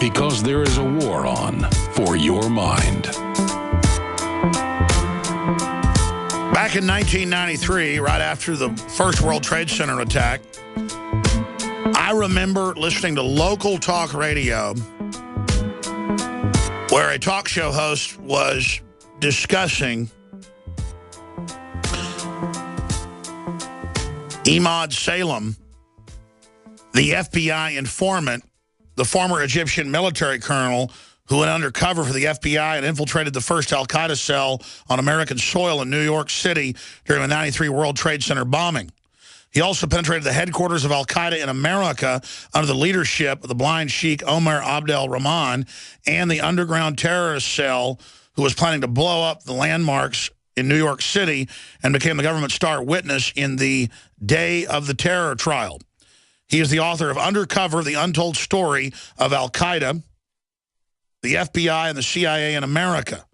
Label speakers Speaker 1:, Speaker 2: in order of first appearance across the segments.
Speaker 1: Because there is a war on for your mind.
Speaker 2: Back in 1993, right after the first World Trade Center attack, I remember listening to local talk radio where a talk show host was discussing Emad Salem, the FBI informant, the former Egyptian military colonel who went undercover for the FBI and infiltrated the first al-Qaeda cell on American soil in New York City during the 93 World Trade Center bombing. He also penetrated the headquarters of al-Qaeda in America under the leadership of the blind sheikh Omar Abdel Rahman and the underground terrorist cell who was planning to blow up the landmarks in New York City and became the government's star witness in the Day of the Terror trial. He is the author of Undercover, The Untold Story of Al-Qaeda, the FBI, and the CIA in America.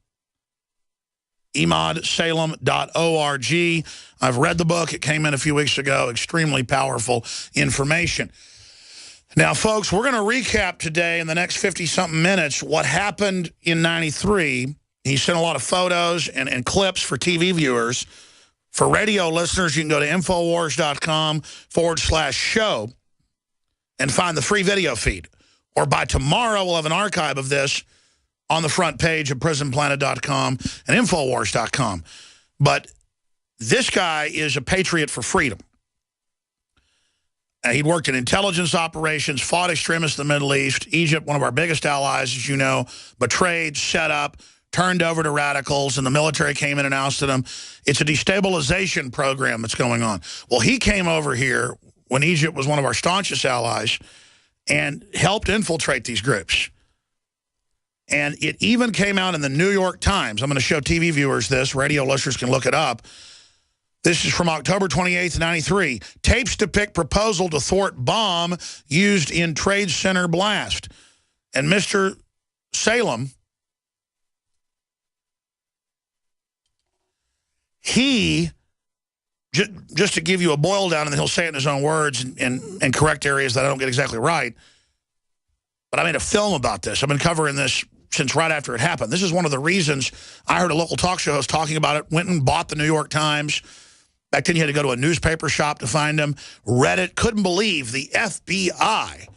Speaker 2: EmadSalem.org. I've read the book. It came in a few weeks ago. Extremely powerful information. Now, folks, we're going to recap today in the next 50-something minutes what happened in 93. He sent a lot of photos and clips for TV viewers. For radio listeners, you can go to InfoWars.com/show and find the free video feed. Or by tomorrow, we'll have an archive of this on the front page of PrisonPlanet.com and InfoWars.com. But this guy is a patriot for freedom. He'd worked in intelligence operations, fought extremists in the Middle East. Egypt, one of our biggest allies, as you know, betrayed, set up, turned over to radicals, and the military came in and ousted them. It's a destabilization program that's going on. Well, he came over here when Egypt was one of our staunchest allies and helped infiltrate these groups. And it even came out in the New York Times. I'm going to show TV viewers this. Radio listeners can look it up. This is from October 28th, 93. Tapes depict proposal to thwart bomb used in Trade Center blast. And Mr. Salem, he, just to give you a boil down, and then he'll say it in his own words and correct areas that I don't get exactly right, but I made a film about this. I've been covering this since right after it happened. This is one of the reasons I heard a local talk show host talking about it, went and bought the New York Times. Back then you had to go to a newspaper shop to find them. Read it, couldn't believe the FBI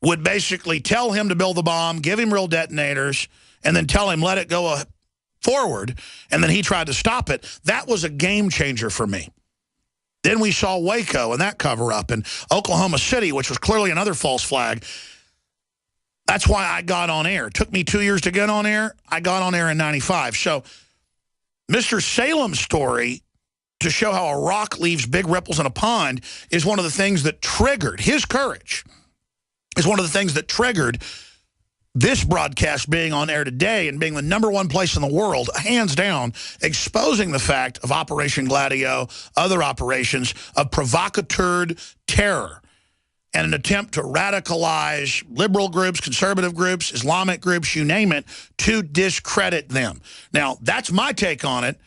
Speaker 2: would basically tell him to build the bomb, give him real detonators, and then tell him let it go forward, and then he tried to stop it. That was a game changer for me. Then we saw Waco and that cover-up, and Oklahoma City, which was clearly another false flag. That's why I got on air. It took me 2 years to get on air. I got on air in 95. So Mr. Salem's story, to show how a rock leaves big ripples in a pond, is one of the things that triggered his courage, is one of the things that triggered this broadcast being on air today and being the #1 place in the world, hands down, exposing the fact of Operation Gladio, other operations of provocateur terror and an attempt to radicalize liberal groups, conservative groups, Islamic groups, you name it, to discredit them. Now, that's my take on it.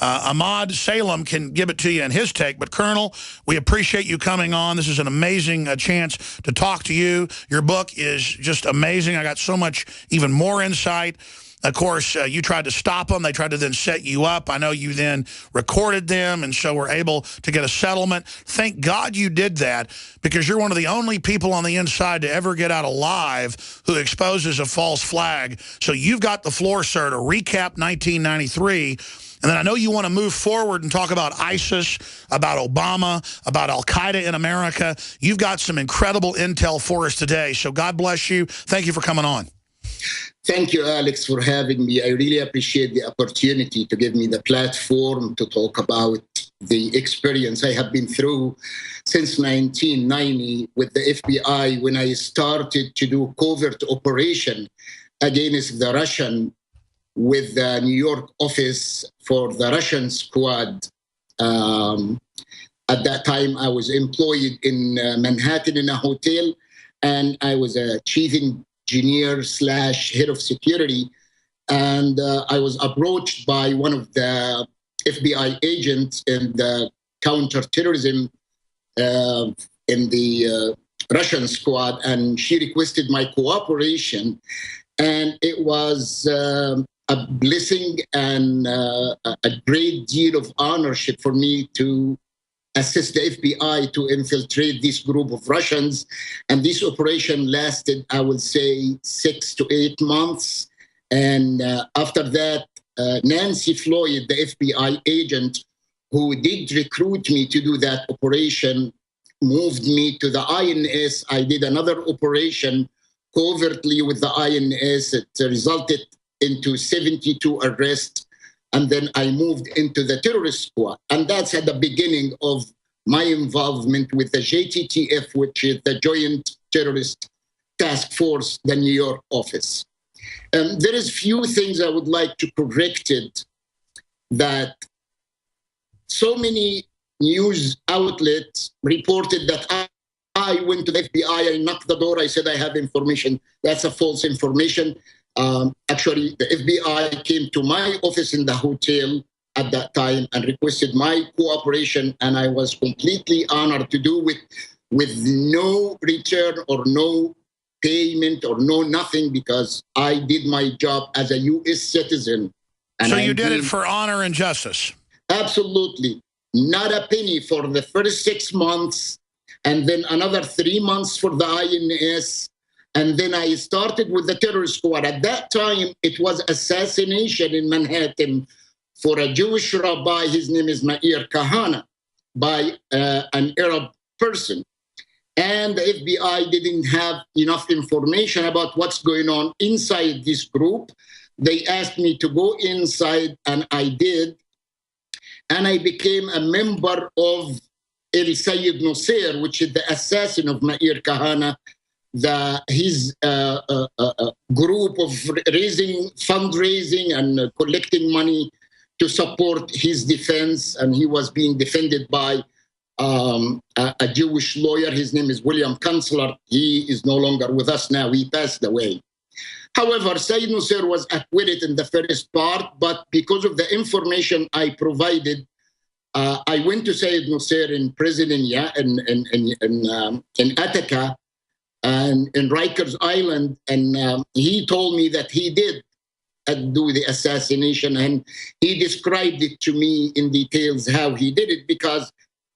Speaker 2: Emad Salem can give it to you in his take. But, Colonel, we appreciate you coming on. This is an amazing chance to talk to you. Your book is just amazing. I got so much even more insight. Of course, you tried to stop them. They tried to then set you up. I know you then recorded them, and so were able to get a settlement. Thank God you did that, because you're one of the only people on the inside to ever get out alive who exposes a false flag. So you've got the floor, sir, to recap 1993. And then I know you want to move forward and talk about ISIS, about Obama, about Al-Qaeda in America. You've got some incredible intel for us today. So God bless you. Thank you for coming on.
Speaker 3: Thank you, Alex, for having me. I really appreciate the opportunity to give me the platform to talk about the experience I have been through since 1990 with the FBI when I started to do covert operation against the Russian with the New York office for the Russian squad. At that time, I was employed in Manhattan in a hotel, and I was a chief engineer / head of security. And I was approached by one of the FBI agents in the counterterrorism in the Russian squad, and she requested my cooperation. And it was a blessing and a great deal of ownership for me to assist the FBI to infiltrate this group of Russians. And this operation lasted, I would say, 6 to 8 months. And after that, Nancy Floyd, the FBI agent who did recruit me to do that operation, moved me to the INS. I did another operation covertly with the INS. It resulted into 72 arrests. And then I moved into the terrorist squad. And that's at the beginning of my involvement with the JTTF, which is the Joint Terrorist Task Force, the New York office. There is few things I would like to correct it, that so many news outlets reported that I went to the FBI, I knocked the door, I said I have information. That's a false information. Actually, the FBI came to my office in the hotel at that time and requested my cooperation, and I was completely honored to do it with no return or no payment or no nothing, because I did my job as a U.S. citizen. And
Speaker 2: so you did it for honor and justice?
Speaker 3: Absolutely. Not a penny for the first 6 months, and then another 3 months for the INS. And then I started with the terror squad. At that time, it was assassination in Manhattan for a Jewish rabbi. His name is Meir Kahane, by an Arab person. And the FBI didn't have enough information about what's going on inside this group. They asked me to go inside, and I did. And I became a member of El Sayed Nusayr, which is the assassin of Meir Kahane, his group of fundraising and collecting money to support his defense. And he was being defended by a Jewish lawyer. His name is William Kunstler. He is no longer with us now. He passed away. However, Sayed Nusayr was acquitted in the first part, but because of the information I provided, I went to Sayed Nusayr in prison in Attica and in Rikers Island, and he told me that he did do the assassination, and he described it to me in details how he did it, because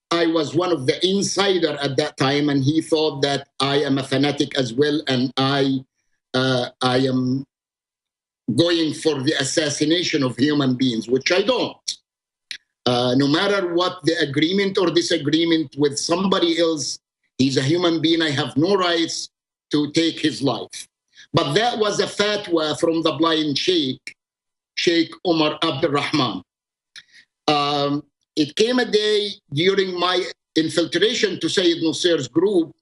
Speaker 3: I was one of the insider at that time, and he thought that I am a fanatic as well, and I am going for the assassination of human beings, which I don't. No matter what the agreement or disagreement with somebody else, he's a human being. I have no rights to take his life. But that was a fatwa from the blind sheikh, Sheikh Omar Abdurrahman. It came a day during my infiltration to Sayed Nusayr's group.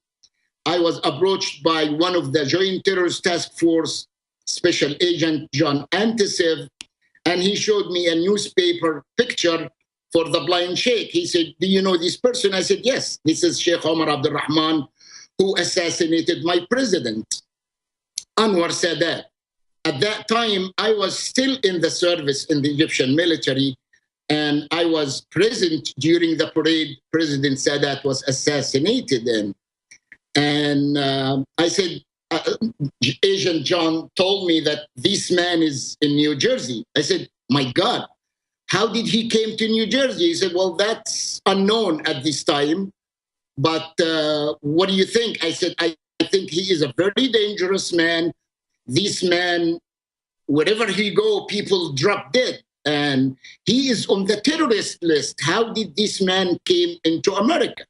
Speaker 3: I was approached by one of the Joint Terrorist Task Force Special Agent John Antisev, and he showed me a newspaper picture for the blind sheikh. He said, "Do you know this person?" I said, "Yes, this is Sheikh Omar Abdurrahman, who assassinated my president, Anwar Sadat." At that time, I was still in the service in the Egyptian military, and I was present during the parade President Sadat was assassinated in. And I said, Agent John told me that this man is in New Jersey. I said, "My God, how did he came to New Jersey?" He said, "Well, that's unknown at this time, but what do you think?" I said, I think he is a very dangerous man. This man, wherever he go, people drop dead. And he is on the terrorist list. How did this man came into America?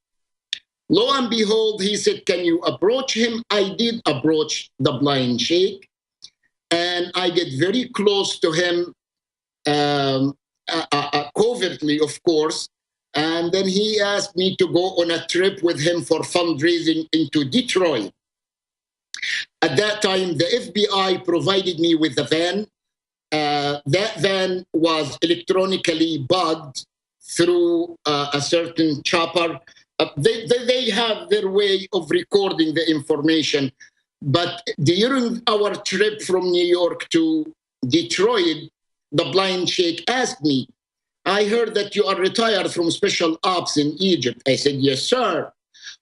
Speaker 3: Lo and behold, he said, "Can you approach him?" I did approach the blind sheikh, and I get very close to him, covertly, of course. And then he asked me to go on a trip with him for fundraising into Detroit. At that time, the FBI provided me with a van. That van was electronically bugged through a certain chopper. They have their way of recording the information. But during our trip from New York to Detroit, the blind sheikh asked me, "I heard that you are retired from special ops in Egypt." I said, "Yes, sir."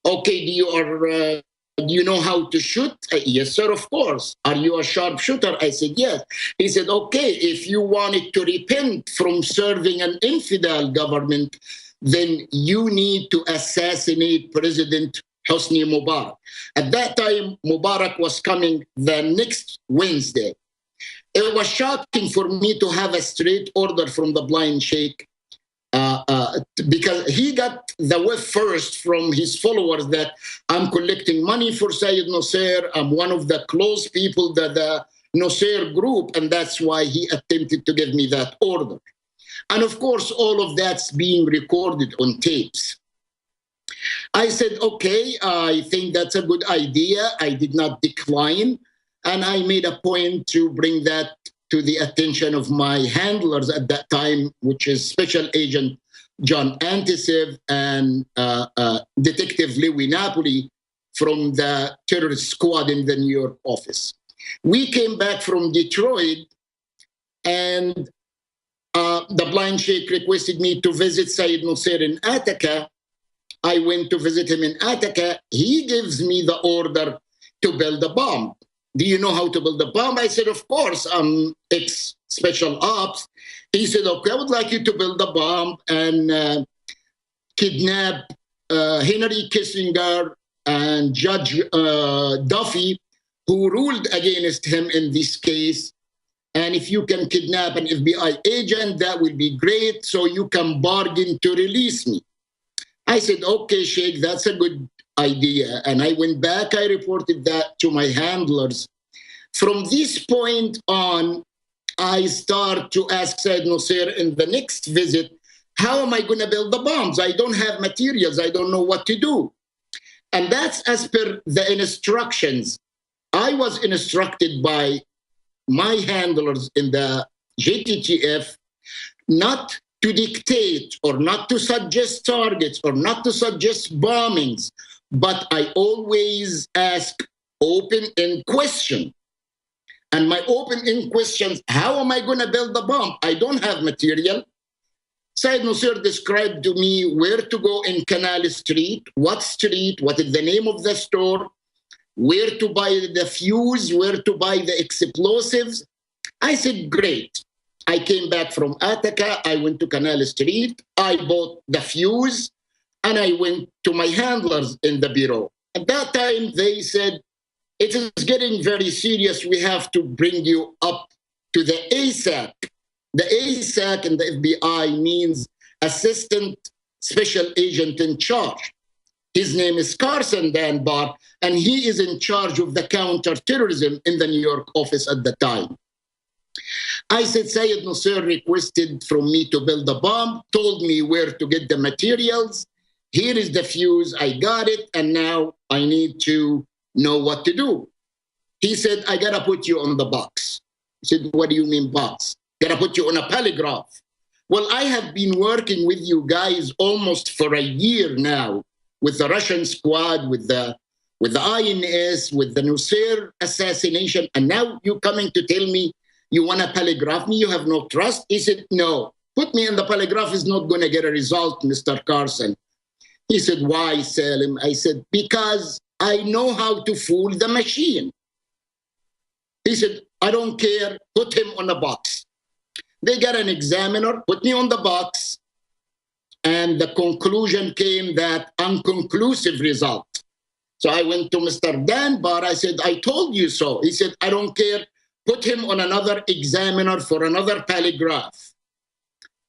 Speaker 3: "Okay, you are do you know how to shoot? Yes, sir, of course. Are you a sharpshooter? I said, yes. He said, okay, if you wanted to repent from serving an infidel government, then you need to assassinate President Hosni Mubarak. At that time, Mubarak was coming the next Wednesday. It was shocking for me to have a straight order from the blind sheikh because he got the whiff first from his followers that I'm collecting money for Sayyid Nasser. I'm one of the close people that the Nasser group, and that's why he attempted to give me that order. And of course, all of that's being recorded on tapes. I said, okay, I think that's a good idea. I did not decline. And I made a point to bring that to the attention of my handlers at that time, which is Special Agent John Antisev and Detective Louis Napoli from the terrorist squad in the New York office. We came back from Detroit, and the blind sheikh requested me to visit Sayyid Nasser in Attica. I went to visit him in Attica. He gives me the order to build a bomb. Do you know how to build a bomb? I said, of course, I'm ex-special ops. He said, okay, I would like you to build a bomb and kidnap Henry Kissinger and Judge Duffy, who ruled against him in this case. And if you can kidnap an FBI agent, that will be great, so you can bargain to release me. I said, okay, Sheikh, that's a good idea. And I went back, I reported that to my handlers. From this point on, I start to ask Sayyid Nasser in the next visit, how am I going to build the bombs? I don't have materials. I don't know what to do. And that's as per the instructions. I was instructed by my handlers in the JTTF not to dictate or not to suggest targets or not to suggest bombings, but I always ask open-end question. And my open-end questions, how am I going to build the bomb? I don't have material. Sayyid Nasser described to me where to go in Canal Street, what is the name of the store, where to buy the fuse, where to buy the explosives. I said, great. I came back from Attica. I went to Canal Street. I bought the fuse, and I went to my handlers in the bureau. At that time, they said, it is getting very serious. We have to bring you up to the ASAC. The ASAC in the FBI means Assistant Special Agent in Charge. His name is Carson Danbar, and he is in charge of the counterterrorism in the New York office at the time. I said, Sayyid Nasser requested from me to build a bomb, told me where to get the materials. Here is the fuse. I got it, and now I need to know what to do. He said, I got to put you on the box. I said, what do you mean box? Got to put you on a polygraph. Well, I have been working with you guys almost for a year now with the Russian squad, with the INS, with the Nasser assassination, and now you're coming to tell me you want to polygraph me, you have no trust? He said, no, put me in the polygraph is not going to get a result, Mr. Carson. He said, why, Salem? I said, because I know how to fool the machine. He said, I don't care, put him on a box. They got an examiner, put me on the box, and the conclusion came that unconclusive result. So I went to Mr. Danbar, I said, I told you so. He said, I don't care, put him on another examiner for another polygraph.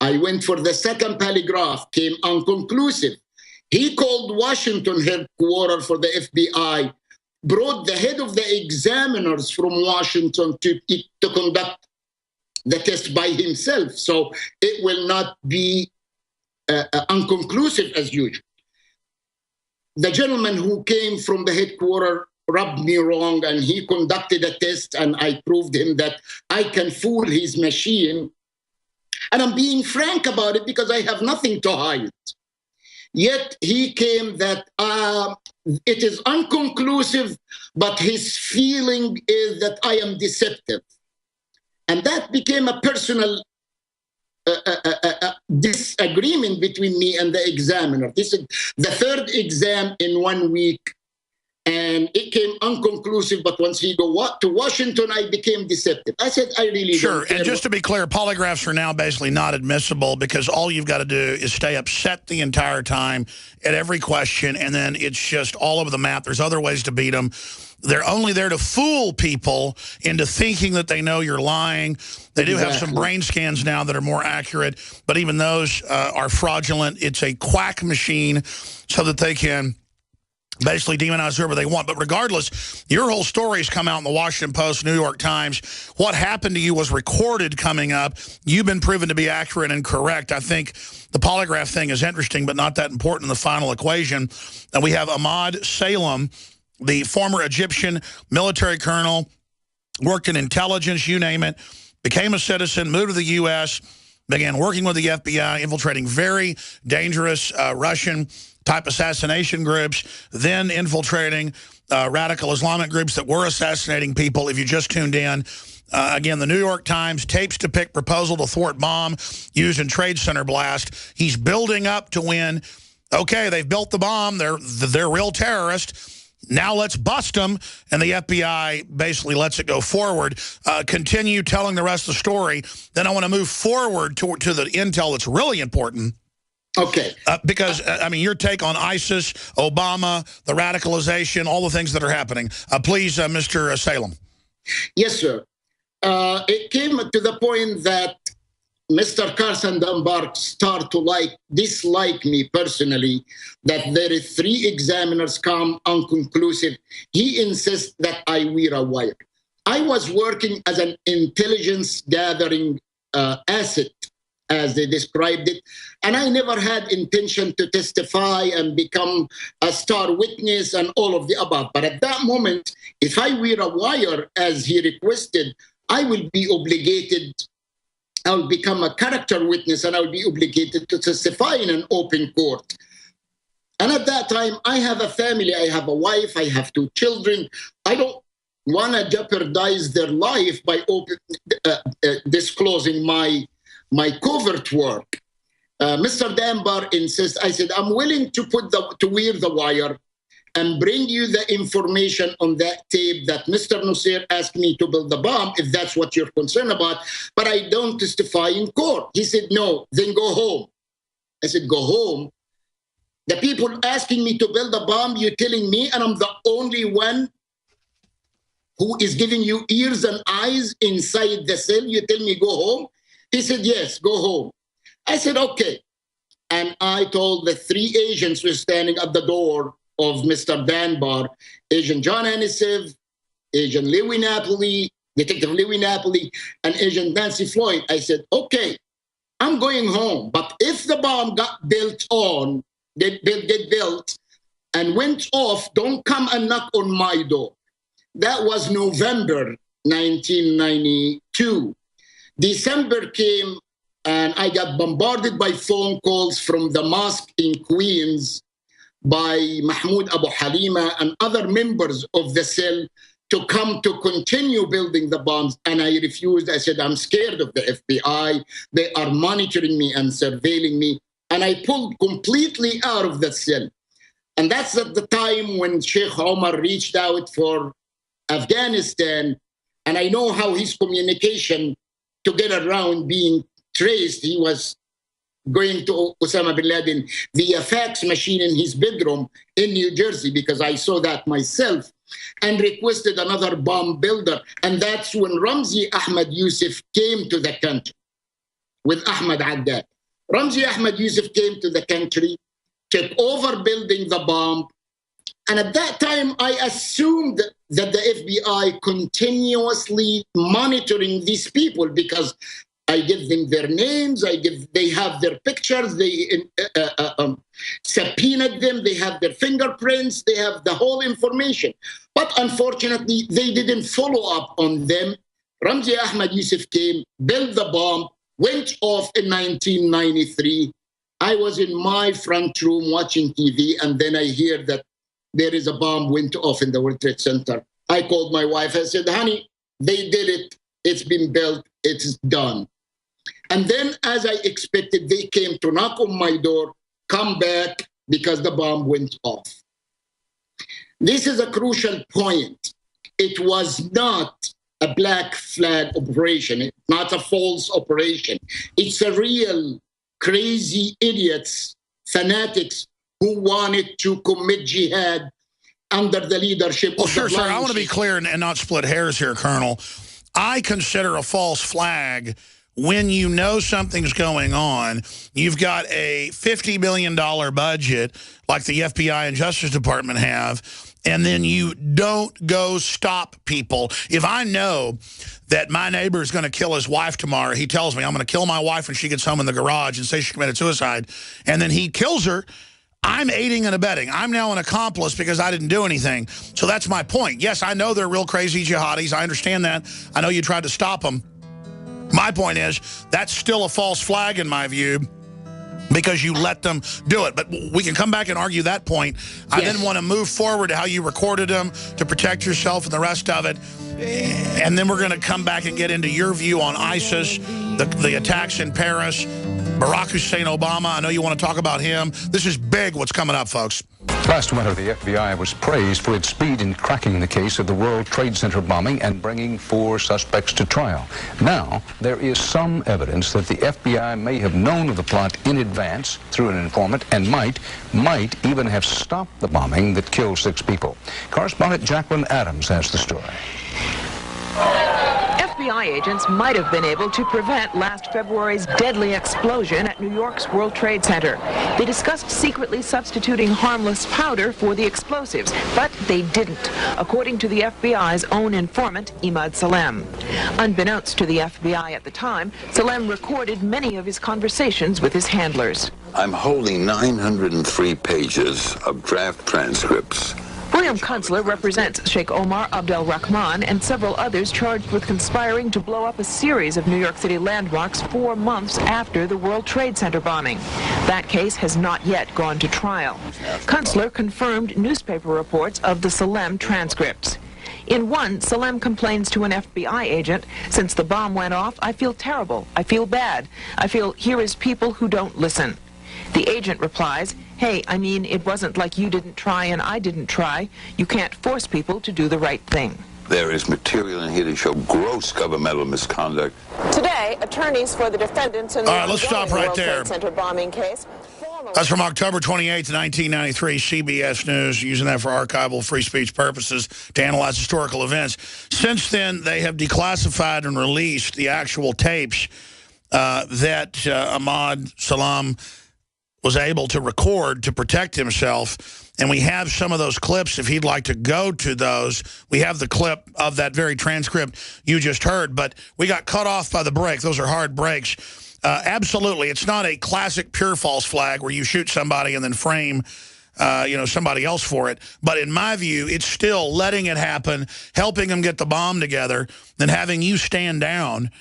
Speaker 3: I went for the second polygraph, came unconclusive. He called Washington headquarters for the FBI, brought the head of the examiners from Washington to conduct the test by himself. So it will not be unconclusive as usual. The gentleman who came from the headquarters rubbed me wrong, and he conducted a test, and I proved him that I can fool his machine. And I'm being frank about it because I have nothing to hide. Yet he came that it is unconclusive, but his feeling is that I am deceptive. And that became a personal disagreement between me and the examiner. This is the third exam in 1 week. And it came unconclusive, but once he go to Washington, I became deceptive. I said, I really
Speaker 2: Sure,
Speaker 3: don't care.
Speaker 2: and just to be clear, polygraphs are now basically not admissible because all you've got to do is stay upset the entire time at every question, and then it's just all over the map. There's other ways to beat them. They're only there to fool people into thinking that they know you're lying. They do have some brain scans now that are more accurate, but even those are fraudulent. It's a quack machine so that they can basically demonize whoever they want. But regardless, your whole story's come out in the Washington Post, New York Times. What happened to you was recorded coming up. You've been proven to be accurate and correct. I think the polygraph thing is interesting, but not that important in the final equation. And we have Emad Salem, the former Egyptian military colonel, worked in intelligence, you name it, became a citizen, moved to the U.S., began working with the FBI, infiltrating very dangerous Russian-type assassination groups, then infiltrating radical Islamic groups that were assassinating people. If you just tuned in, again, the New York Times, tapes depict proposal to thwart bomb used in Trade Center blast. He's building up to win. Okay, they've built the bomb. They're real terrorists. Now let's bust them, and the FBI basically lets it go forward. Continue telling the rest of the story. Then I want to move forward to the intel that's really important.
Speaker 3: Okay.
Speaker 2: Because, I mean, your take on ISIS, Obama, the radicalization, all the things that are happening. Please, Mr. Salem.
Speaker 3: Yes, sir. It came to the point that Mr. Carson Dunbar start to dislike me personally, that there is 3 examiners come unconclusive. He insists that I wear a wire. I was working as an intelligence gathering asset, as they described it, and I never had intention to testify and become a star witness and all of the above. But at that moment, if I wear a wire, as he requested, I will be obligated. I'll become a character witness and I'll be obligated to testify in an open court. And at that time, I have a family, I have a wife, I have 2 children. I don't want to jeopardize their life by disclosing my covert work. Mr. Dunbar insists. I said, I'm willing to wear the wire and bring you the information on that tape that Mr. Nusayr asked me to build the bomb, if that's what you're concerned about, but I don't testify in court. He said, no, then go home. I said, go home? The people asking me to build a bomb, you're telling me, and I'm the only one who is giving you ears and eyes inside the cell, you tell me go home? He said, yes, go home. I said, okay. And I told the 3 agents who were standing at the door of Mr. Dunbar, Agent John Anisif, Agent Louis Napoli, Detective Louis Napoli, and Agent Nancy Floyd. I said, okay, I'm going home, but if the bomb got built and went off, don't come and knock on my door. That was November 1992. December came, and I got bombarded by phone calls from the mosque in Queens by Mahmoud Abu Halima and other members of the cell to come to continue building the bombs. And I refused. I said, I'm scared of the FBI. They are monitoring me and surveilling me. And I pulled completely out of the cell. And that's at the time when Sheikh Omar reached out for Afghanistan. And I know how his communication to get around being traced, he was going to Osama bin Laden via fax machine in his bedroom in New Jersey, because I saw that myself, and requested another bomb builder. And that's when Ramzi Ahmad Yusuf came to the country with Ahmad Addad. Ramzi Ahmad Yusuf came to the country, took over building the bomb. And at that time, I assumed that the FBI continuously monitoring these people, because I give them their names, they have their pictures, they subpoenaed them, they have their fingerprints, they have the whole information. But unfortunately, they didn't follow up on them. Ramzi Ahmad Yusuf came, built the bomb, went off in 1993. I was in my front room watching TV, and then I hear that there is a bomb went off in the World Trade Center. I called my wife. I said, honey, they did it. It's been built. It's done. And then, as I expected, they came to knock on my door, come back, because the bomb went off. This is a crucial point. It was not a black flag operation. It's not a false operation. It's a real crazy idiots, fanatics who wanted to commit jihad under the leadership of
Speaker 2: sure, sir. I want to be clear and not split hairs here, Colonel. I consider a false flag when you know something's going on. You've got a $50 million budget like the FBI and Justice Department have, and then you don't go stop people. If I know that my neighbor is going to kill his wife tomorrow, he tells me, I'm going to kill my wife when she gets home in the garage and say she committed suicide, and then he kills her, I'm aiding and abetting. I'm now an accomplice because I didn't do anything. So that's my point. Yes, I know they're real crazy jihadis. I understand that. I know you tried to stop them. My point is, that's still a false flag in my view because you let them do it. But we can come back and argue that point. I then want to move forward to how you recorded them to protect yourself and the rest of it. And then we're going to come back and get into your view on ISIS, the attacks in Paris, Barack Hussein Obama. I know you want to talk about him. This is big what's coming up, folks.
Speaker 4: Last winter, the FBI was praised for its speed in cracking the case of the World Trade Center bombing and bringing 4 suspects to trial. Now, there is some evidence that the FBI may have known of the plot in advance through an informant and might even have stopped the bombing that killed 6 people. Correspondent Jacqueline Adams has the story.
Speaker 5: FBI agents might have been able to prevent last February's deadly explosion at New York's World Trade Center. They discussed secretly substituting harmless powder for the explosives, but they didn't, according to the FBI's own informant, Emad Salem. Unbeknownst to the FBI at the time, Salem recorded many of his conversations with his handlers.
Speaker 6: I'm holding 903 pages of draft transcripts.
Speaker 5: William Kunstler represents Sheikh Omar Abdel Rahman and several others charged with conspiring to blow up a series of New York City landmarks 4 months after the World Trade Center bombing. That case has not yet gone to trial. Kunstler confirmed newspaper reports of the Salem transcripts. In one, Salem complains to an FBI agent, "Since the bomb went off, I feel terrible. I feel bad. I feel here is people who don't listen." The agent replies, "Hey, I mean, it wasn't like you didn't try and I didn't try. You can't force people to do the right thing."
Speaker 6: There is material in here to show gross governmental misconduct.
Speaker 5: Today, attorneys for the defendants in the
Speaker 2: let's stop right
Speaker 5: World
Speaker 2: there.
Speaker 5: Trade Center bombing case.
Speaker 2: That's from October 28th, 1993, CBS News, using that for archival free speech purposes to analyze historical events. Since then, they have declassified and released the actual tapes that Emad Salem was able to record to protect himself. And we have some of those clips. If he'd like to go to those, we have the clip of that very transcript you just heard. But we got cut off by the break. Those are hard breaks. Absolutely. It's not a classic pure false flag where you shoot somebody and then frame somebody else for it. But in my view, it's still letting it happen, helping them get the bomb together, then having you stand down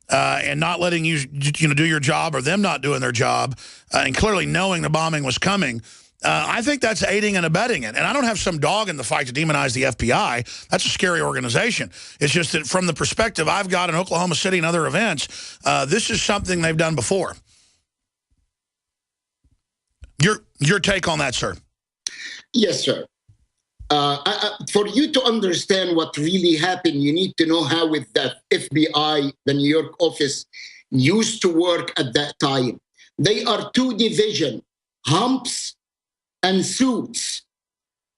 Speaker 2: and not letting you do your job or them not doing their job, and clearly knowing the bombing was coming. I think that's aiding and abetting it. And I don't have some dog in the fight to demonize the FBI. That's a scary organization. It's just that from the perspective I've got in Oklahoma City and other events, this is something they've done before. Your take on that, sir?
Speaker 3: Yes, sir. For you to understand what really happened, you need to know how with the FBI, the New York office, used to work at that time. They are 2 divisions, humps and suits.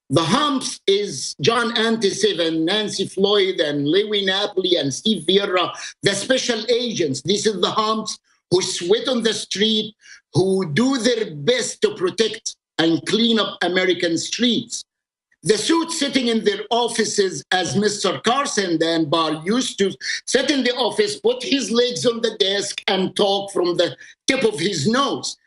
Speaker 3: The humps is John Antiseve and Nancy Floyd and Lewy Napoli and Steve Vieira, the special agents. This is the humps who sweat on the street, who do their best to protect and clean up American streets. The suits sitting in their offices, as Mr. Carson Danbar used to sit in the office, put his legs on the desk and talk from the tip of his nose.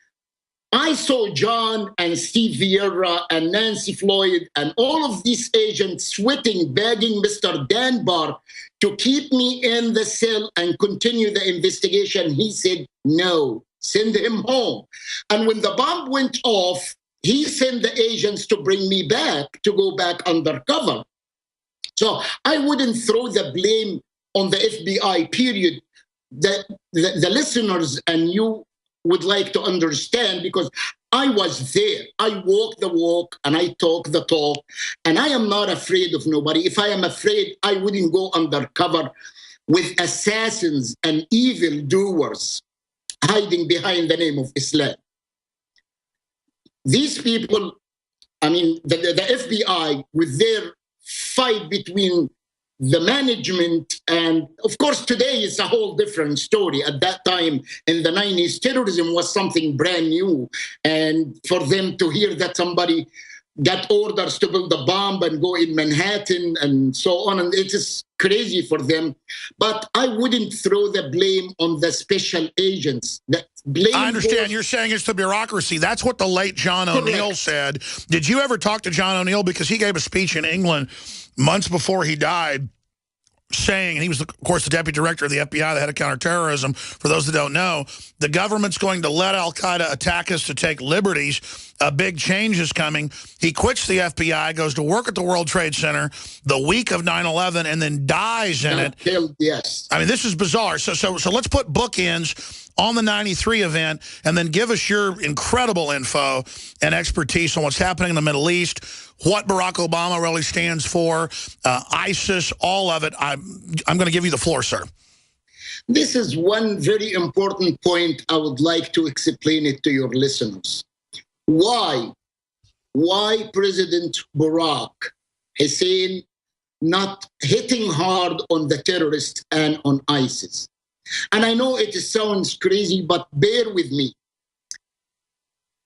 Speaker 3: I saw John and Steve Vieira and Nancy Floyd and all of these agents sweating, begging Mr. Danbar to keep me in the cell and continue the investigation. He said, no, send him home. And when the bomb went off, he sent the agents to bring me back, to go back undercover. So I wouldn't throw the blame on the FBI, period. The listeners and you would like to understand, because I was there. I walk the walk and I talk the talk, and I am not afraid of nobody. If I am afraid, I wouldn't go undercover with assassins and evildoers hiding behind the name of Islam. These people, I mean, the FBI, with their fight between the management, and of course today it's a whole different story. At that time in the 90s, terrorism was something brand new, and for them to hear that somebody got orders to build a bomb and go in Manhattan and so on, and it is crazy for them. But I wouldn't throw the blame on the special agents. The blame
Speaker 2: I understand. You're saying it's the bureaucracy. That's what the late John O'Neill said. Did you ever talk to John O'Neill? Because he gave a speech in England months before he died, saying, and he was, of course, the deputy director of the FBI, the head of counterterrorism. For those that don't know, the government's going to let al-Qaeda attack us to take liberties. A big change is coming. He quits the FBI, goes to work at the World Trade Center the week of 9/11, and then dies in it.
Speaker 3: Killed, yes.
Speaker 2: I mean, this is bizarre. So let's put bookends on the 93 event, and then give us your incredible info and expertise on what's happening in the Middle East, what Barack Obama really stands for, ISIS, all of it. I'm going to give you the floor, sir.
Speaker 3: This is one very important point. I would like to explain it to your listeners. Why President Barack Hussein not hitting hard on the terrorists and on ISIS? And I know it sounds crazy, but bear with me.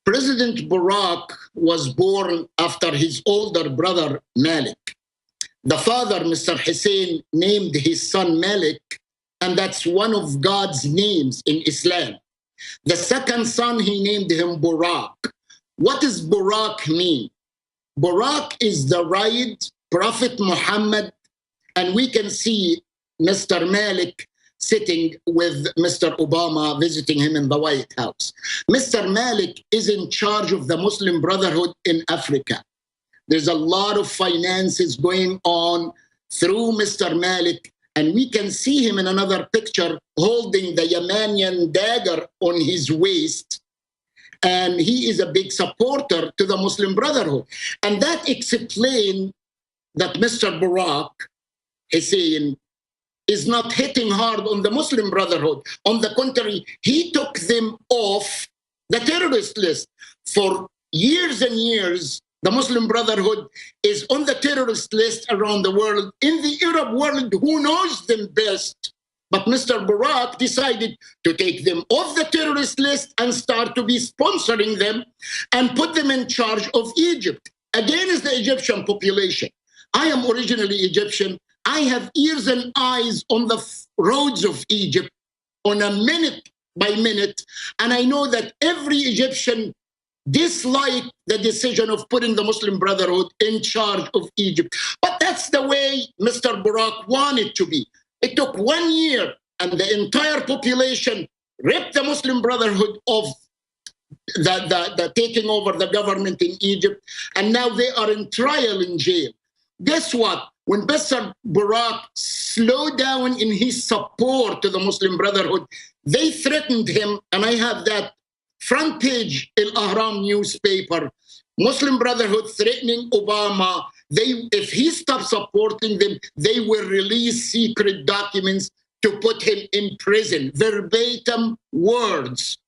Speaker 3: President Barack was born after his older brother, Malik. The father, Mr. Hussein, named his son Malik, and that's one of God's names in Islam. The second son, he named him Barak. What does Barak mean? Barak is the right Prophet Muhammad, and we can see Mr. Malik sitting with Mr. Obama, visiting him in the White House. Mr. Malik is in charge of the Muslim Brotherhood in Africa. There's a lot of finances going on through Mr. Malik, and we can see him in another picture holding the Yemenian dagger on his waist. And he is a big supporter to the Muslim Brotherhood. And that explains that Mr. Barack Hussein is not hitting hard on the Muslim Brotherhood. On the contrary, he took them off the terrorist list. For years and years, the Muslim Brotherhood is on the terrorist list around the world. In the Arab world, who knows them best? But Mr. Barack decided to take them off the terrorist list and start to be sponsoring them and put them in charge of Egypt against the Egyptian population. I am originally Egyptian. I have ears and eyes on the roads of Egypt on a minute by minute. And I know that every Egyptian disliked the decision of putting the Muslim Brotherhood in charge of Egypt. But that's the way Mr. Barack wanted to be. It took 1 year and the entire population ripped the Muslim Brotherhood of the taking over the government in Egypt. And now they are in trial in jail. Guess what? When Mr. Barack slowed down in his support to the Muslim Brotherhood, they threatened him, and I have that front page in Ahram newspaper, Muslim Brotherhood threatening Obama. If he stops supporting them, they will release secret documents to put him in prison. Verbatim words.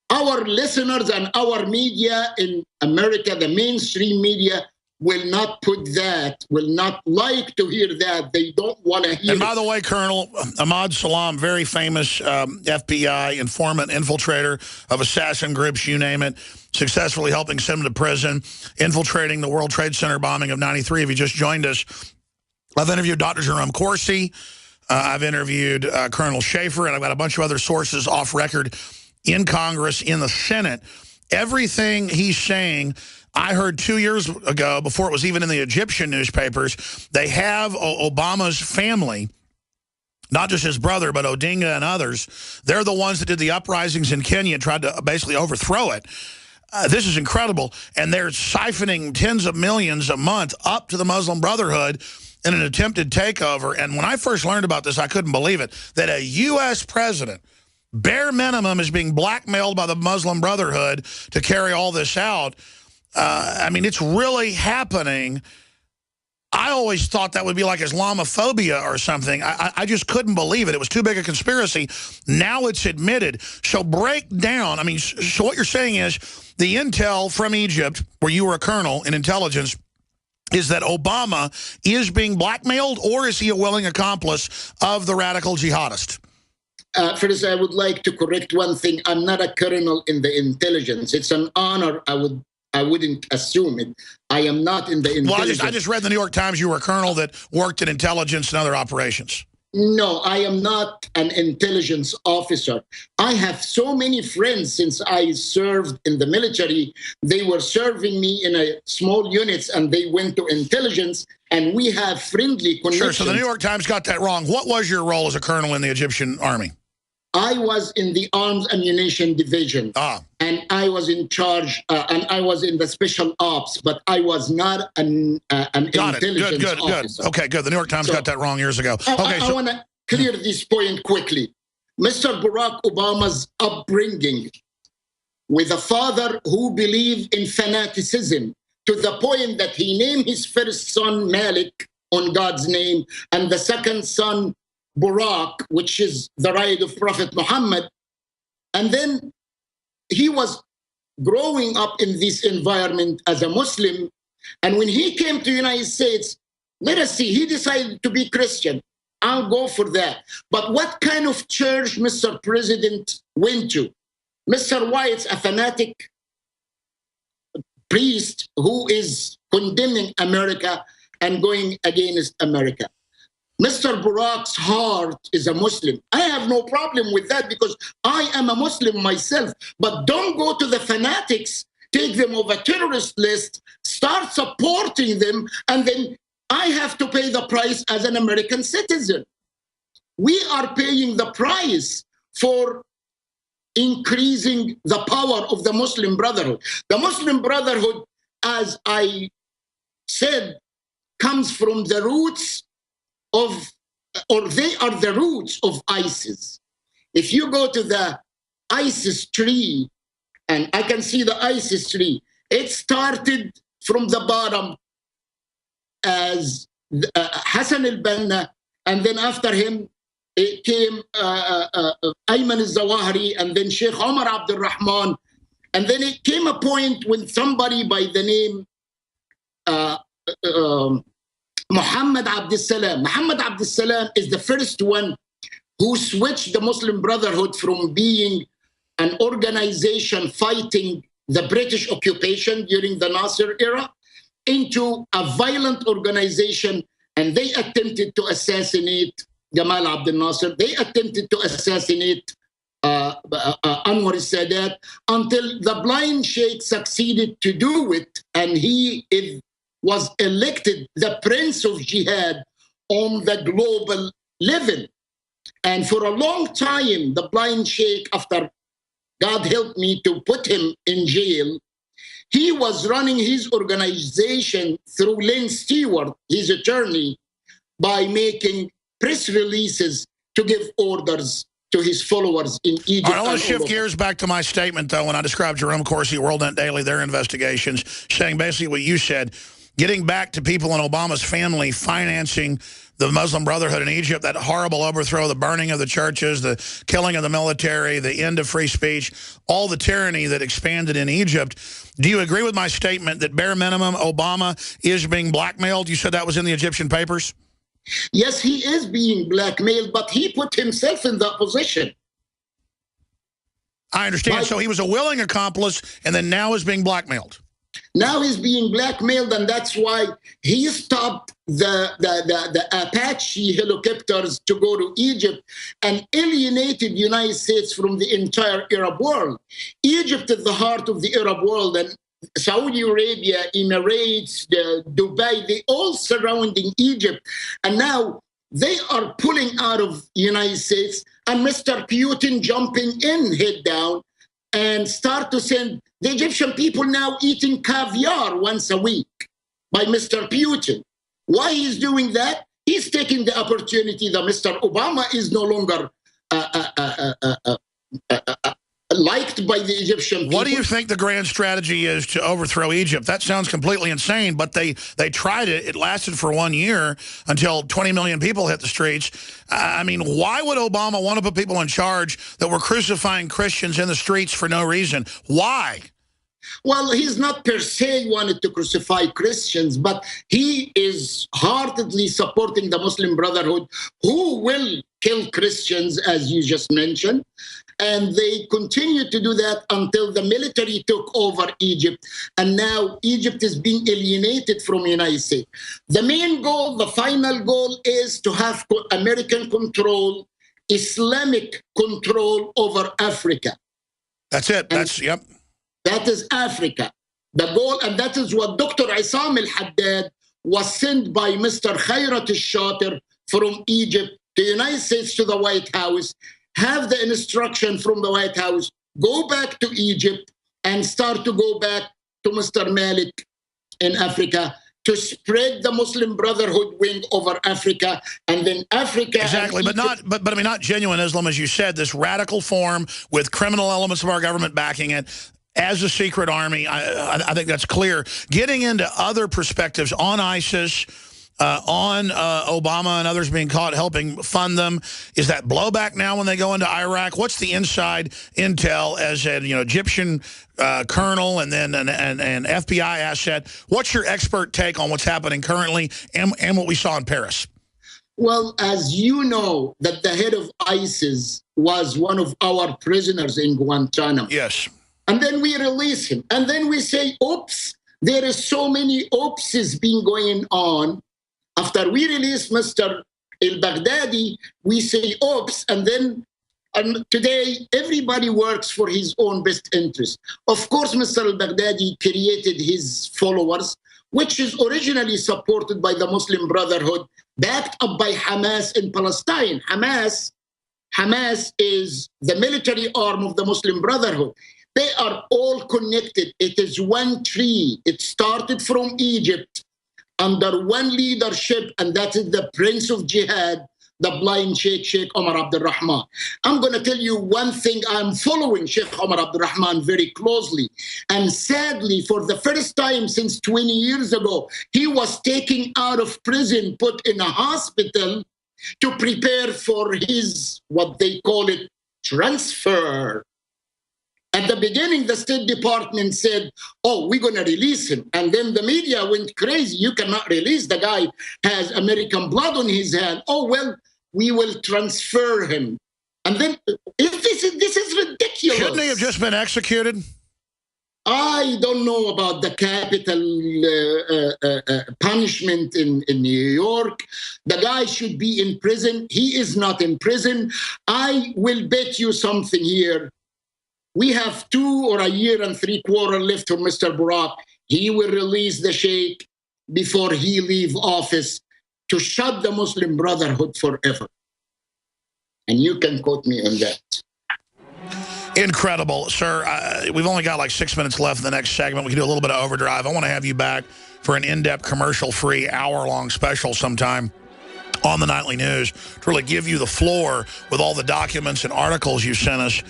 Speaker 3: Our listeners and our media in America, the mainstream media, will not put that, will not like to hear that. They don't want to hear. And
Speaker 2: by the way, Colonel, Emad Salem, very famous FBI informant, infiltrator of assassin groups, you name it, successfully helping send them to prison, infiltrating the World Trade Center bombing of 93. If you just joined us, I've interviewed Dr. Jerome Corsi. I've interviewed Colonel Schaefer, and I've got a bunch of other sources off record in Congress, in the Senate. Everything he's saying, I heard 2 years ago, before it was even in the Egyptian newspapers, they have Obama's family, not just his brother, but Odinga and others. They're the ones that did the uprisings in Kenya and tried to basically overthrow it. This is incredible. And they're siphoning tens of millions a month up to the Muslim Brotherhood in an attempted takeover. And when I first learned about this, I couldn't believe it, that a U.S. president bare minimum is being blackmailed by the Muslim Brotherhood to carry all this out. I mean, it's really happening. I always thought that would be like Islamophobia or something. I just couldn't believe it. It was too big a conspiracy. Now it's admitted. So break down. I mean, so what you're saying is the intel from Egypt, where you were a colonel in intelligence, is that Obama is being blackmailed, or is he a willing accomplice of the radical jihadist?
Speaker 3: First, I would like to correct one thing. I'm not a colonel in the intelligence. It's an honor. I wouldn't assume it. I am not in the intelligence.
Speaker 2: Well, I just read in the New York Times you were a colonel that worked in intelligence and other operations.
Speaker 3: No, I am not an intelligence officer. I have so many friends since I served in the military. They were serving me in a small units, and they went to intelligence, and we have friendly connections.
Speaker 2: Sure, so the New York Times got that wrong. What was your role as a colonel in the Egyptian army?
Speaker 3: I was in the Arms Ammunition Division, and I was in charge, and I was in the Special Ops, but I was not an intelligence officer.
Speaker 2: Good. Okay, good. The New York Times got that wrong years ago.
Speaker 3: I want to clear this point quickly. Mr. Barack Obama's upbringing with a father who believed in fanaticism to the point that he named his first son Malik on God's name, and the second son Barak, which is the right of Prophet Muhammad. And then he was growing up in this environment as a Muslim. And when he came to the United States, let us see, he decided to be Christian. I'll go for that. But what kind of church Mr. President went to? Mr. White's a fanatic priest who is condemning America and going against America. Mr. Barak's heart is a Muslim. I have no problem with that because I am a Muslim myself. But don't go to the fanatics, take them off a terrorist list, start supporting them, and then I have to pay the price as an American citizen. We are paying the price for increasing the power of the Muslim Brotherhood. The Muslim Brotherhood, as I said, comes from the roots or they are the roots of ISIS. If you go to the ISIS tree, and I can see the ISIS tree, it started from the bottom as Hassan al-Banna, and then after him, it came Ayman al-Zawahiri, and then Sheikh Omar Abdul Rahman, and then it came a point when somebody by the name Muhammad Abdul Salam. Muhammad Abdul Salam is the first one who switched the Muslim Brotherhood from being an organization fighting the British occupation during the Nasser era into a violent organization, and they attempted to assassinate Gamal Abdel Nasser. They attempted to assassinate Anwar al-Sadat until the blind sheikh succeeded to do it, and he was elected the Prince of Jihad on the global level. And for a long time, the blind sheikh, after God helped me to put him in jail, he was running his organization through Len Stewart, his attorney, by making press releases to give orders to his followers in Egypt.
Speaker 2: I want to shift gears back to my statement, though, when I described Jerome Corsi, WorldNet Daily, their investigations, saying basically what you said, getting back to people in Obama's family financing the Muslim Brotherhood in Egypt, that horrible overthrow, the burning of the churches, the killing of the military, the end of free speech, all the tyranny that expanded in Egypt. Do you agree with my statement that bare minimum Obama is being blackmailed? You said that was in the Egyptian papers?
Speaker 3: Yes, he is being blackmailed, but he put himself in that position.
Speaker 2: I understand. So he was a willing accomplice and then now is being blackmailed.
Speaker 3: Now he's being blackmailed, and that's why he stopped the Apache helicopters to go to Egypt and alienated the United States from the entire Arab world. Egypt is the heart of the Arab world, and Saudi Arabia, Emirates, Dubai, they all surrounding Egypt. And now they are pulling out of the United States, and Mr. Putin jumping in head down and start to send the Egyptian people now eating caviar once a week by Mr. Putin. Why he's doing that? He's taking the opportunity that Mr. Obama is no longer liked by the Egyptian people.
Speaker 2: What do you think the grand strategy is to overthrow Egypt? That sounds completely insane, but they tried it. It lasted for 1 year until 20 million people hit the streets. I mean, why would Obama want to put people in charge that were crucifying Christians in the streets for no reason? Why?
Speaker 3: Well, he's not per se wanted to crucify Christians, but he is heartedly supporting the Muslim Brotherhood, who will kill Christians, as you just mentioned. And they continued to do that until the military took over Egypt. And now Egypt is being alienated from the United States. The main goal, the final goal, is to have American control, Islamic control over Africa.
Speaker 2: That's it. Yep.
Speaker 3: That is Africa. The goal, and that is what Dr. Isam al-Haddad was sent by Mr. Khairat al-Shatir from Egypt to the United States to the White House, have the instruction from the White House, go back to Egypt and start to go back to Mr. Malik in Africa to spread the Muslim Brotherhood wing over Africa, and then Africa...
Speaker 2: Exactly, but I mean, not genuine Islam, as you said, this radical form with criminal elements of our government backing it, as a secret army. I think that's clear. Getting into other perspectives on ISIS, on Obama and others being caught helping fund them. Is that blowback now when they go into Iraq? What's the inside intel as an Egyptian colonel and then an FBI asset? What's your expert take on what's happening currently and what we saw in Paris?
Speaker 3: Well, as you know, that the head of ISIS was one of our prisoners in Guantanamo.
Speaker 2: Yes.
Speaker 3: And then we release him. And then we say, oops, there is so many oopses being going on. After we release Mr. al-Baghdadi, we say, oops, and then today everybody works for his own best interest. Of course, Mr. al-Baghdadi created his followers, which is originally supported by the Muslim Brotherhood, backed up by Hamas in Palestine. Hamas is the military arm of the Muslim Brotherhood. They are all connected. It is one tree. It started from Egypt under one leadership, and that is the Prince of Jihad, the blind Sheikh Omar Abdul Rahman. I'm going to tell you one thing. I'm following Sheikh Omar Abdul Rahman very closely. And sadly, for the first time since 20 years ago, he was taken out of prison, put in a hospital to prepare for his, what they call it, transfer. At the beginning, the State Department said, oh, we're going to release him. And then the media went crazy. You cannot release the guy, has American blood on his hand. Oh, well, we will transfer him. And then this is ridiculous.
Speaker 2: Shouldn't he have just been executed?
Speaker 3: I don't know about the capital punishment in New York. The guy should be in prison. He is not in prison. I will bet you something here. We have 2 or a year and 3/4 left for Mr. Burak. He will release the Sheikh before he leave office to shut the Muslim Brotherhood forever. And you can quote me on that.
Speaker 2: Incredible, sir. We've only got like 6 minutes left in the next segment. We can do a little bit of overdrive. I want to have you back for an in-depth, commercial-free, hour-long special sometime on the Nightly News to really give you the floor with all the documents and articles you sent us,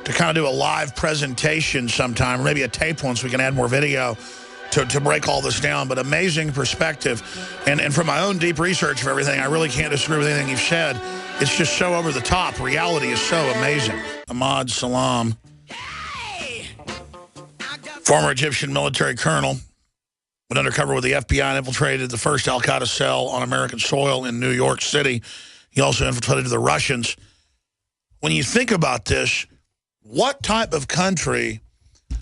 Speaker 2: to kind of do a live presentation sometime, or maybe a tape once we can add more video to break all this down. But amazing perspective. And from my own deep research of everything, I really can't disagree with anything you've said. It's just so over the top. Reality is so amazing. Emad Salem, former Egyptian military colonel, went undercover with the FBI and infiltrated the first al-Qaeda cell on American soil in New York City. He also infiltrated the Russians. When you think about this, what type of country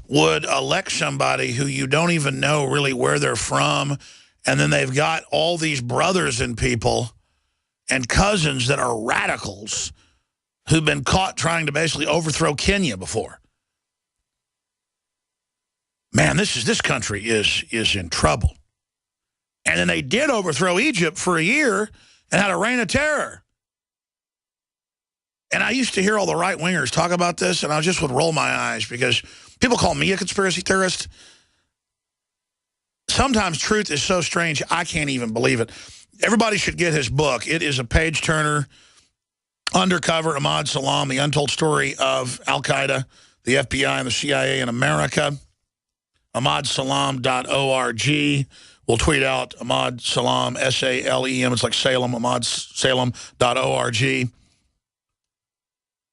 Speaker 2: would elect somebody who you don't even know really where they're from, and then they've got all these brothers and people and cousins that are radicals who've been caught trying to basically overthrow Kenya before? Man, this country is in trouble. And then they did overthrow Egypt for a year and had a reign of terror. And I used to hear all the right-wingers talk about this, and I just would roll my eyes because people call me a conspiracy theorist. Sometimes truth is so strange, I can't even believe it. Everybody should get his book. It is a page-turner. Undercover, Emad Salem, the untold story of Al-Qaeda, the FBI, and the CIA in America. AmadSalem.org. We'll tweet out Emad Salem, S-A-L-E-M. It's like Salem, AmadSalem.org.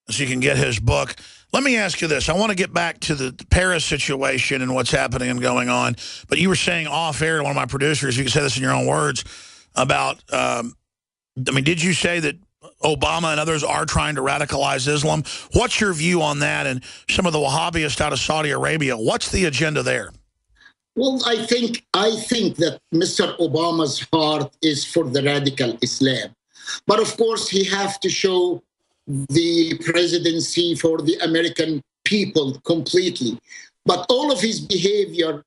Speaker 2: So you can get his book. Let me ask you this. I want to get back to the Paris situation and what's happening and going on. But you were saying off air to one of my producers, you can say this in your own words, about, did you say that Obama and others are trying to radicalize Islam? What's your view on that? And some of the Wahhabists out of Saudi Arabia, what's the agenda there?
Speaker 3: Well, I think that Mr. Obama's heart is for the radical Islam. But of course, he has to show the presidency for the American people completely. But all of his behavior,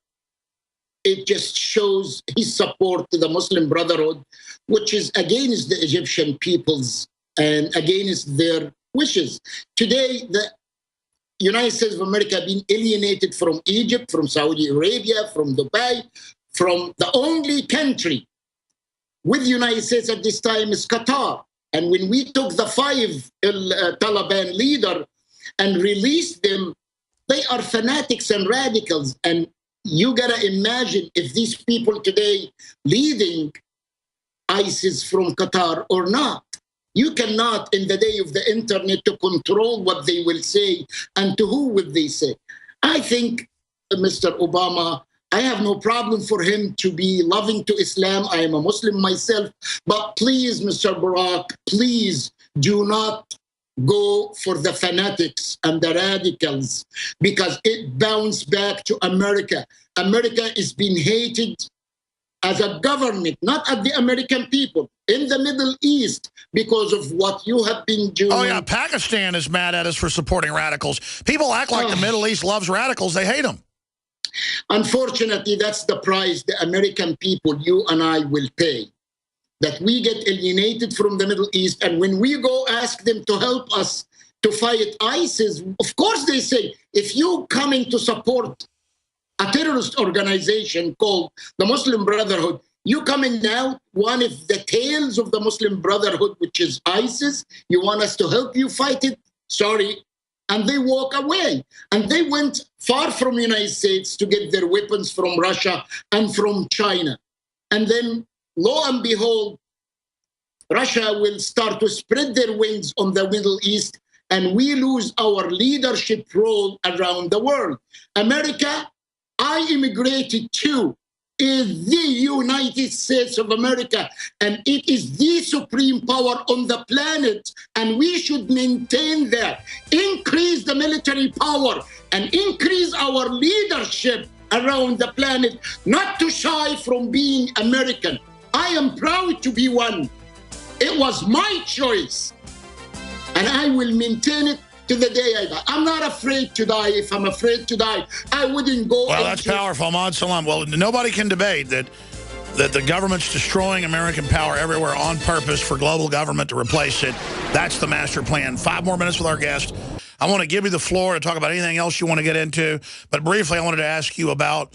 Speaker 3: it just shows his support to the Muslim Brotherhood, which is against the Egyptian peoples and against their wishes. Today, the United States of America have been alienated from Egypt, from Saudi Arabia, from Dubai, from the only country with the United States at this time is Qatar. And when we took the 5 Taliban leaders and released them, they are fanatics and radicals. And you gotta imagine if these people today leading ISIS from Qatar or not. You cannot, in the day of the internet, to control what they will say and to who will they say. I think Mr. Obama, I have no problem for him to be loving to Islam. I am a Muslim myself. But please, Mr. Barack, please do not go for the fanatics and the radicals, because it bounced back to America. America is being hated as a government, not at the American people, in the Middle East, because of what you have been doing.
Speaker 2: Oh, yeah, Pakistan is mad at us for supporting radicals. People act like the Middle East loves radicals. They hate them.
Speaker 3: Unfortunately, that's the price the American people, you and I, will pay. That we get alienated from the Middle East, and when we go ask them to help us to fight ISIS, of course they say, if you coming to support a terrorist organization called the Muslim Brotherhood, you coming now, one of the tails of the Muslim Brotherhood, which is ISIS, you want us to help you fight it? Sorry. And they walk away. And they went far from the United States to get their weapons from Russia and from China. And then, lo and behold, Russia will start to spread their wings on the Middle East, and we lose our leadership role around the world. America, I immigrated to, is the United States of America, and it is the supreme power on the planet, and we should maintain that. Increase the military power and increase our leadership around the planet, not to shy from being American. I am proud to be one. It was my choice, and I will maintain it to the day I die. I'm not afraid to die. If I'm afraid to die, I wouldn't go.
Speaker 2: Well, that's powerful, Emad Salem. Well, nobody can debate that the government's destroying American power everywhere on purpose for global government to replace it. That's the master plan. 5 more minutes with our guest. I want to give you the floor to talk about anything else you want to get into. But briefly, I wanted to ask you about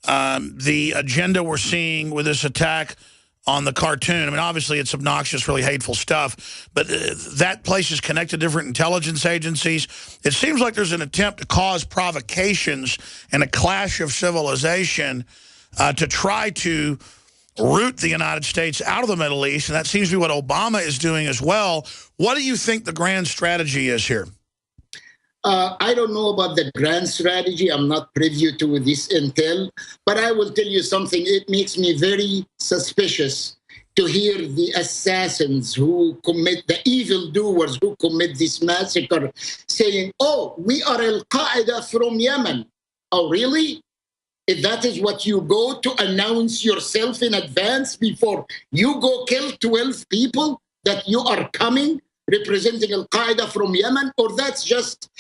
Speaker 2: the agenda we're seeing with this attack on the cartoon. I mean, obviously, it's obnoxious, really hateful stuff, but that place is connected to different intelligence agencies. It seems like there's an attempt to cause provocations and a clash of civilization to try to root the United States out of the Middle East, and that seems to be what Obama is doing as well. What do you think the grand strategy is here?
Speaker 3: I don't know about the grand strategy. I'm not privy to this intel, but I will tell you something. It makes me very suspicious to hear the assassins who commit, the evildoers who commit this massacre, saying, oh, we are Al-Qaeda from Yemen. Oh, really? If that is what you go to announce yourself in advance before you go kill 12 people, that you are coming representing Al-Qaeda from Yemen, or that's just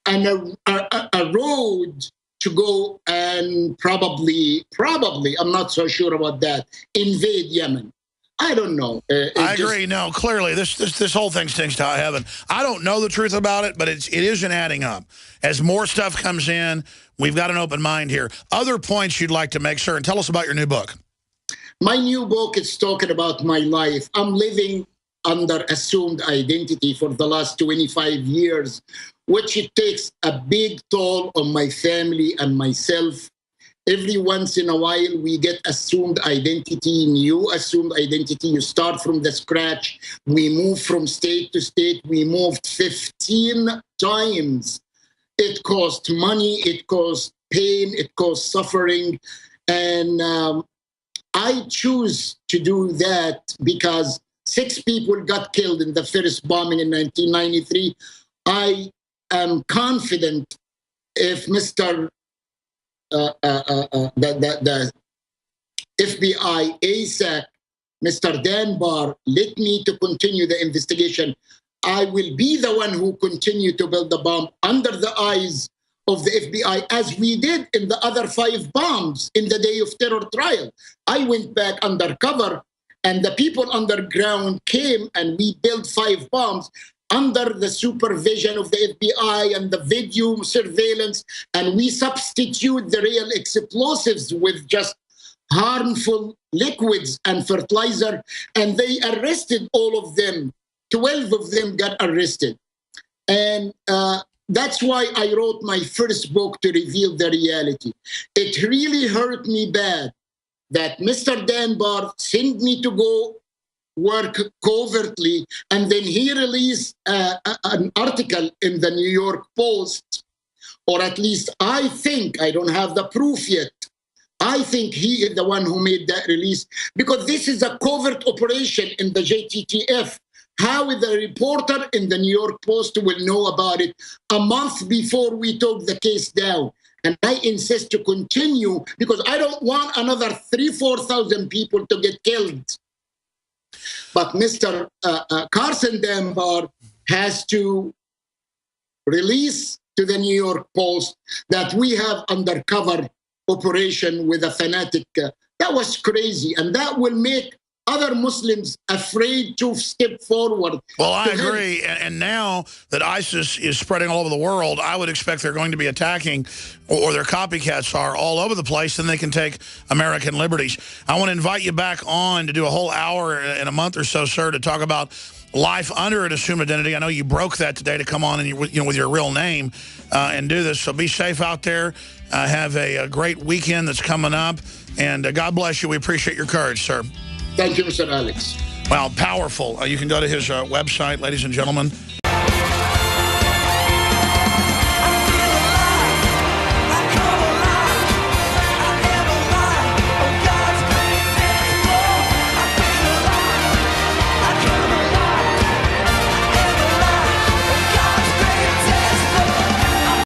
Speaker 3: a road to go and probably, I'm not so sure about that, invade Yemen. I don't know.
Speaker 2: I agree. No, clearly, this whole thing stinks to high heaven. I don't know the truth about it, but it isn't adding up. As more stuff comes in, we've got an open mind here. Other points you'd like to make, sir, and tell us about your new book.
Speaker 3: My new book is talking about my life. I'm living under assumed identity for the last 25 years, which it takes a big toll on my family and myself. Every once in a while, we get assumed identity, new assumed identity. You start from the scratch. We move from state to state. We moved 15 times. It cost money. It cost pain. It cost suffering. And I choose to do that because 6 people got killed in the first bombing in 1993. I am confident if Mr. The FBI, ASAC, Mr. Danbar, let me to continue the investigation, I will be the one who continue to build the bomb under the eyes of the FBI, as we did in the other 5 bombs in the Day of Terror trial. I went back undercover, and the people underground came, and we built 5 bombs under the supervision of the FBI and the video surveillance, and we substitute the real explosives with just harmful liquids and fertilizer, and they arrested all of them. 12 of them got arrested. And that's why I wrote my first book, to reveal the reality. It really hurt me bad that Mr. Danbar sent me to go work covertly, and then he released an article in the New York Post, or at least I think, I don't have the proof yet, I think he is the one who made that release, because this is a covert operation in the JTTF. How the reporter in the New York Post will know about it a month before we took the case down? And I insist to continue, because I don't want another 3,000-4,000 people to get killed. But Mr. Carson Danbar has to release to the New York Post that we have undercover operation with a fanatic. That was crazy, and that will make other Muslims afraid to step forward.
Speaker 2: Well, I agree. And now that ISIS is spreading all over the world, I would expect they're going to be attacking, or their copycats are, all over the place, and they can take American liberties. I want to invite you back on to do a whole hour in a month or so, sir, to talk about life under an assumed identity. I know you broke that today to come on and with your real name and do this. So be safe out there. Have a great weekend that's coming up. And God bless you. We appreciate your courage, sir.
Speaker 3: Thank you, Mr. Alex.
Speaker 2: Well, powerful. You can go to his website, ladies and gentlemen.